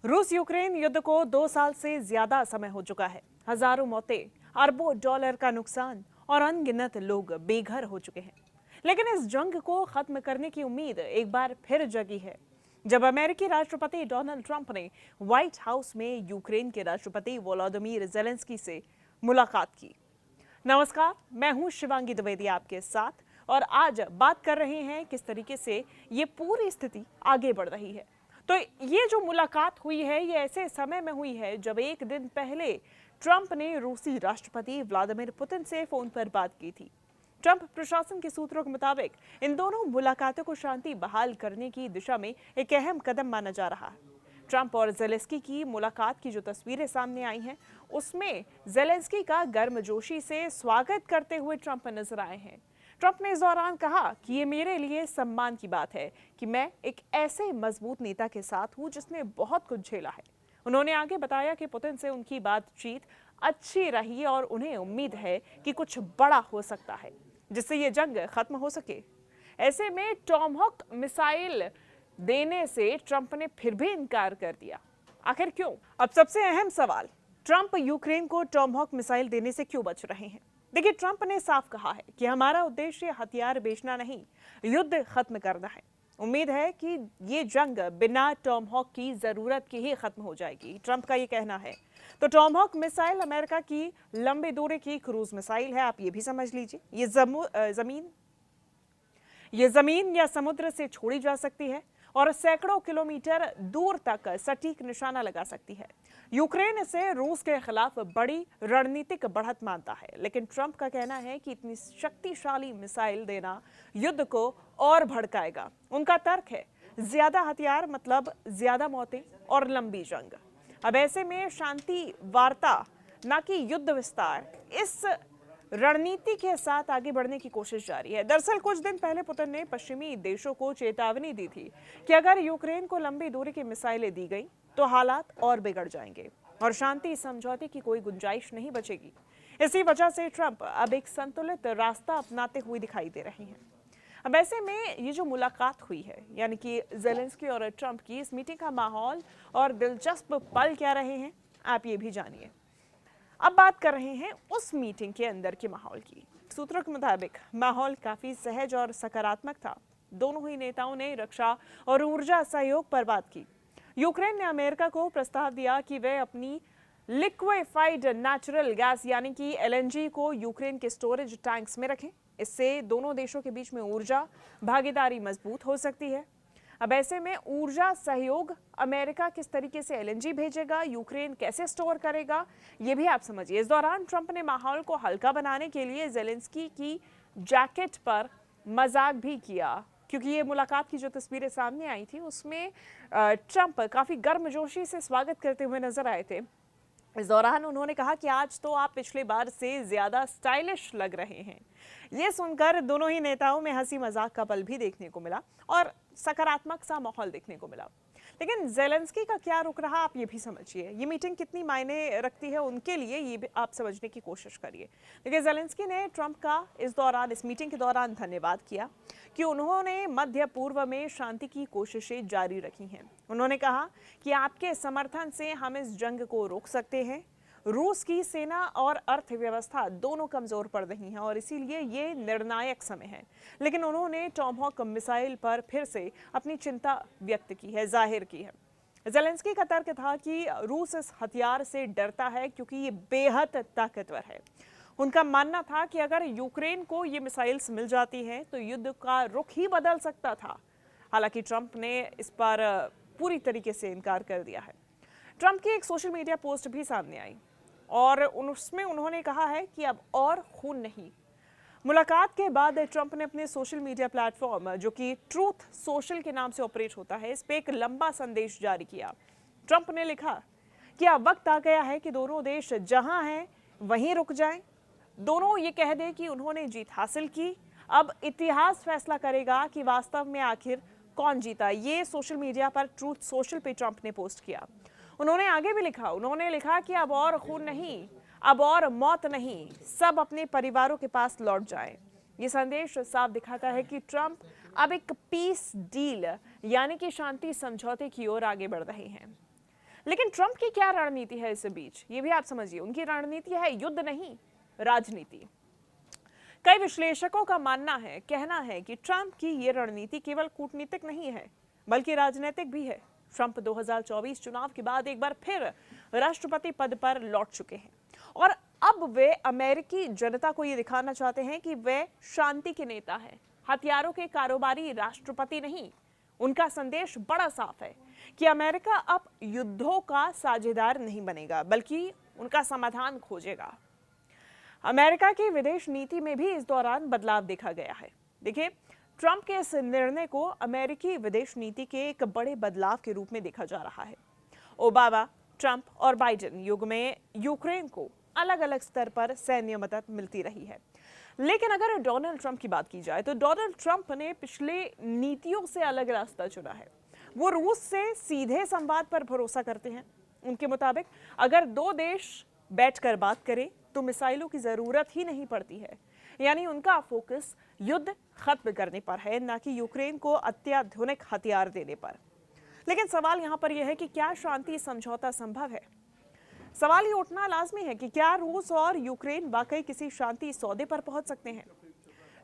रूस यूक्रेन युद्ध को 2 साल से ज्यादा समय हो चुका है। हजारों मौतें, अरबों डॉलर का नुकसान और अनगिनत लोग बेघर हो चुके हैं। लेकिन इस जंग को खत्म करने की उम्मीद एक बार फिर जगी है जब अमेरिकी राष्ट्रपति डोनाल्ड ट्रंप ने व्हाइट हाउस में यूक्रेन के राष्ट्रपति वोलोदिमीर जेलेंस्की से मुलाकात की। नमस्कार, मैं हूं शिवांगी द्विवेदी आपके साथ और आज बात कर रहे हैं किस तरीके से ये पूरी स्थिति आगे बढ़ रही है। तो ये जो मुलाकात हुई है ये ऐसे समय में हुई है जब एक दिन पहले ट्रंप ने रूसी राष्ट्रपति व्लादिमीर पुतिन से फोन पर बात की थी। ट्रंप प्रशासन के सूत्रों के मुताबिक इन दोनों मुलाकातों को शांति बहाल करने की दिशा में एक अहम कदम माना जा रहा है। ट्रंप और जेलेंस्की की मुलाकात की जो तस्वीरें सामने आई हैं उसमें जेलेंस्की का गर्मजोशी से स्वागत करते हुए ट्रंप नजर आए हैं। ट्रंप ने इस दौरान कहा कि ये मेरे लिए सम्मान की बात है कि मैं एक ऐसे मजबूत नेता के साथ हूं जिसने बहुत कुछ झेला है। उन्होंने आगे बताया कि पुतिन से उनकी बातचीत अच्छी रही और उन्हें उम्मीद है कि कुछ बड़ा हो सकता है जिससे ये जंग खत्म हो सके। ऐसे में टॉमहॉक मिसाइल देने से ट्रंप ने फिर भी इनकार कर दिया। आखिर क्यों? अब सबसे अहम सवाल, ट्रंप यूक्रेन को टॉमहॉक मिसाइल देने से क्यों बच रहे हैं? देखिए, ट्रंप ने साफ कहा है कि हमारा उद्देश्य हथियार बेचना नहीं, युद्ध खत्म करना है। उम्मीद है कि ये जंग बिना टॉमहॉक की जरूरत की ही खत्म हो जाएगी, ट्रंप का ये कहना है। तो टॉमहॉक मिसाइल अमेरिका की लंबे दूरी की क्रूज मिसाइल है, आप ये भी समझ लीजिए। ये जमीन या समुद्र से छोड़ी जा सकती है और सैकड़ों किलोमीटर दूर तक सटीक निशाना लगा सकती है। यूक्रेन इसे रूस के खिलाफ बड़ी रणनीतिक बढ़त मानता है, लेकिन ट्रंप का कहना है कि इतनी शक्तिशाली मिसाइल देना युद्ध को और भड़काएगा। उनका तर्क है ज्यादा हथियार मतलब ज्यादा मौतें और लंबी जंग। अब ऐसे में शांति वार्ता न कि युद्ध विस्तार, इस रणनीति के साथ आगे बढ़ने की कोशिश जारी है। दरअसल कुछ दिन पहले पुतिन ने पश्चिमी देशों को चेतावनी दी थी कि अगर यूक्रेन को लंबी दूरी की मिसाइलें दी गई तो हालात और बिगड़ जाएंगे और शांति समझौते की कोई गुंजाइश नहीं बचेगी। इसी वजह से ट्रंप अब एक संतुलित रास्ता अपनाते हुए दिखाई दे रहे हैं। अब ऐसे में ये जो मुलाकात हुई है यानी कि जेलेंस्की और ट्रंप की, इस मीटिंग का माहौल और दिलचस्प पल क्या रहे हैं आप ये भी जानिए। अब बात कर रहे हैं उस मीटिंग के अंदर के माहौल की। सूत्रों के मुताबिक माहौल काफी सहज और सकारात्मक था। दोनों ही नेताओं ने रक्षा और ऊर्जा सहयोग पर बात की। यूक्रेन ने अमेरिका को प्रस्ताव दिया कि वे अपनी लिक्विफाइड नेचुरल गैस यानी कि एलएनजी को यूक्रेन के स्टोरेज टैंक्स में रखें। इससे दोनों देशों के बीच में ऊर्जा भागीदारी मजबूत हो सकती है। अब ऐसे में ऊर्जा सहयोग, अमेरिका किस तरीके से एलएनजी भेजेगा, यूक्रेन कैसे स्टोर करेगा, ये भी आप समझिए। इस दौरान ट्रंप ने माहौल को हल्का बनाने के लिए जेलेंस्की की जैकेट पर मजाक भी किया, क्योंकि ये मुलाकात की जो तस्वीरें सामने आई थी उसमें ट्रंप काफी गर्मजोशी से स्वागत करते हुए नजर आए थे। इस दौरान उन्होंने कहा कि आज तो आप पिछले बार से ज्यादा स्टाइलिश लग रहे हैं। ये सुनकर दोनों ही नेताओं में हंसी मजाक का पल भी देखने को मिला और सकारात्मक सा माहौल देखने को मिला। लेकिन जेलेंस्की का क्या रुख रहा आप ये भी समझिए। ये मीटिंग कितनी मायने रखती है उनके लिए ये भी आप समझने की कोशिश करिए। देखिए, जेलेंस्की ने ट्रंप का इस मीटिंग के दौरान धन्यवाद किया कि उन्होंने मध्य पूर्व में शांति की कोशिशें जारी रखी हैं। उन्होंने कहा कि आपके समर्थन से हम इस जंग को रोक सकते हैं। रूस की सेना और अर्थव्यवस्था दोनों कमजोर पड़ रही हैं और इसीलिए ये निर्णायक समय है। लेकिन उन्होंने टॉमहॉक मिसाइल पर फिर से अपनी चिंता व्यक्त की है, जाहिर की है। जेलेंस्की का तर्क था कि रूस इस हथियार से डरता है क्योंकि ये बेहद ताकतवर है। उनका मानना था कि अगर यूक्रेन को ये मिसाइल्स मिल जाती हैं तो युद्ध का रुख ही बदल सकता था। हालांकि ट्रंप ने इस पर पूरी तरीके से इनकार कर दिया है। ट्रंप की एक सोशल मीडिया पोस्ट भी सामने आई और उसमें उन्होंने कहा है कि अब और खून नहीं। मुलाकात के बाद ट्रंप ने अपने सोशल मीडिया प्लेटफॉर्म जो कि ट्रूथ सोशल के नाम से ऑपरेट होता है, इस पे एक लंबा संदेश जारी किया। ट्रंप ने लिखा कि अब वक्त आ गया है कि दोनों देश जहां हैं वहीं रुक जाएं। दोनों ये कह दें कि उन्होंने जीत हासिल की। अब इतिहास फैसला करेगा कि वास्तव में आखिर कौन जीता। ये सोशल मीडिया पर ट्रूथ सोशल पे ट्रंप ने पोस्ट किया। उन्होंने आगे भी लिखा, उन्होंने लिखा कि अब और खून नहीं, अब और मौत नहीं, सब अपने परिवारों के पास लौट जाएं। ये संदेश साफ दिखाता है कि ट्रंप अब एक पीस डील यानी कि शांति समझौते की ओर आगे बढ़ रहे हैं। लेकिन ट्रंप की क्या रणनीति है इस बीच, ये भी आप समझिए। उनकी रणनीति है युद्ध नहीं, राजनीति। कई विश्लेषकों का कहना है कि ट्रंप की ये रणनीति केवल कूटनीतिक नहीं है बल्कि राजनीतिक भी है। ट्रंप 2024 चुनाव के बाद एक बार फिर राष्ट्रपति पद पर लौट चुके हैं और अब वे अमेरिकी जनता को ये दिखाना चाहते हैं कि वे शांति के नेता हैं, हथियारों के कारोबारी राष्ट्रपति नहीं। उनका संदेश बड़ा साफ है कि अमेरिका अब युद्धों का साझेदार नहीं बनेगा बल्कि उनका समाधान खोजेगा। अमेरिका की विदेश नीति में भी इस दौरान बदलाव देखा गया है। देखिए, ट्रंप के इस निर्णय को अमेरिकी विदेश नीति के एक बड़े बदलाव के रूप में देखा जा रहा है। ओबामा, ट्रंप और बाइडेन युग में यूक्रेन को अलग अलग स्तर पर सैन्य मदद मिलती रही है, लेकिन अगर डोनाल्ड ट्रंप की बात की जाए तो डोनाल्ड ट्रंप ने पिछले नीतियों से अलग रास्ता चुना है। वो रूस से सीधे संवाद पर भरोसा करते हैं। उनके मुताबिक अगर दो देश बैठकर बात करें तो मिसाइलों की जरूरत ही नहीं पड़ती है। यानी उनका फोकस युद्ध खत्म करने पर है, ना कि यूक्रेन को अत्याधुनिक हथियार देने पर। लेकिन सवाल यहाँ पर यह है कि क्या शांति समझौता संभव है? सवाल ये उठना लाजमी है कि क्या रूस और यूक्रेन वाकई किसी शांति सौदे पर पहुंच सकते हैं?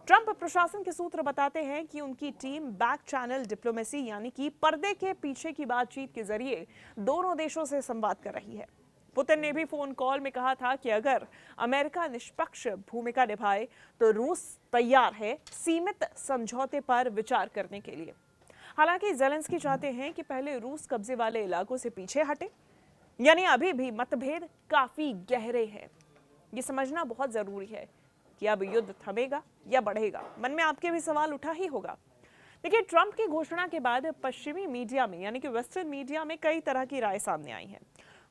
ट्रंप प्रशासन के सूत्र बताते हैं कि उनकी टीम बैक चैनल डिप्लोमेसी यानी कि पर्दे के पीछे की बातचीत के जरिए दोनों देशों से संवाद कर रही है। पुतिन ने भी फोन कॉल में कहा था कि अगर अमेरिका निष्पक्ष भूमिका निभाए तो रूस तैयार है सीमित समझौते पर विचार करने के लिए। हालांकि ज़ेलेंस्की चाहते हैं कि पहले रूस कब्जे वाले इलाकों से पीछे हटे, यानी अभी भी मतभेद काफी गहरे हैं। ये समझना बहुत जरूरी है कि अब युद्ध थमेगा या बढ़ेगा। मन में आपके भी सवाल उठा ही होगा। देखिए, ट्रंप की घोषणा के बाद पश्चिमी मीडिया में यानी कि वेस्टर्न मीडिया में कई तरह की राय सामने आई है।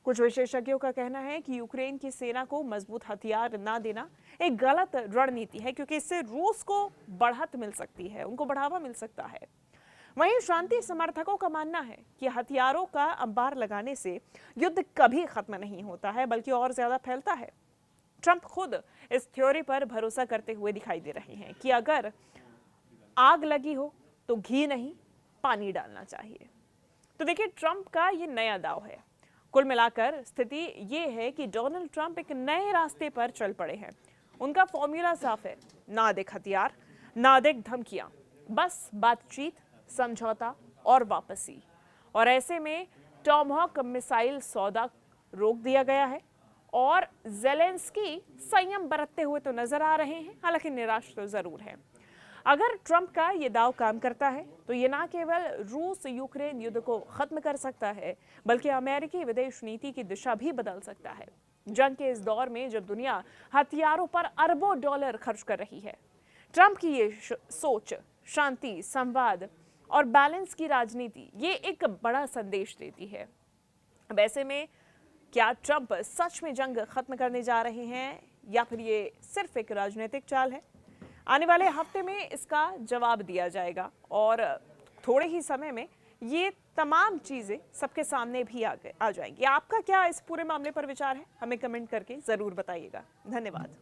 कुछ विशेषज्ञों का कहना है कि यूक्रेन की सेना को मजबूत हथियार ना देना एक गलत रणनीति है, क्योंकि इससे रूस को बढ़त मिल सकती है, उनको बढ़ावा मिल सकता है। वहीं शांति समर्थकों का मानना है कि हथियारों का अंबार लगाने से युद्ध कभी खत्म नहीं होता है बल्कि और ज्यादा फैलता है। ट्रंप खुद इस थ्योरी पर भरोसा करते हुए दिखाई दे रहे हैं कि अगर आग लगी हो तो घी नहीं, पानी डालना चाहिए। तो देखिए, ट्रंप का ये नया दाव है। कुल मिलाकर स्थिति ये है कि डोनाल्ड ट्रंप एक नए रास्ते पर चल पड़े हैं। उनका फॉर्मूला साफ है, ना अधिक हथियार, ना अधिक धमकियां, बस बातचीत, समझौता और वापसी। और ऐसे में टॉमहॉक मिसाइल सौदा रोक दिया गया है और ज़ेलेंस्की संयम बरतते हुए तो नजर आ रहे हैं, हालांकि निराश तो जरूर है। अगर ट्रंप का ये दाव काम करता है तो ये ना केवल रूस यूक्रेन युद्ध को खत्म कर सकता है बल्कि अमेरिकी विदेश नीति की दिशा भी बदल सकता है। जंग के इस दौर में जब दुनिया हथियारों पर अरबों डॉलर खर्च कर रही है, ट्रंप की ये सोच शांति, संवाद और बैलेंस की राजनीति ये एक बड़ा संदेश देती है। अब ऐसे में क्या ट्रंप सच में जंग खत्म करने जा रहे हैं या फिर ये सिर्फ एक राजनीतिक चाल है? आने वाले हफ्ते में इसका जवाब दिया जाएगा और थोड़े ही समय में ये तमाम चीजें सबके सामने भी आ जाएंगी। आपका क्या इस पूरे मामले पर विचार है? हमें कमेंट करके जरूर बताइएगा। धन्यवाद।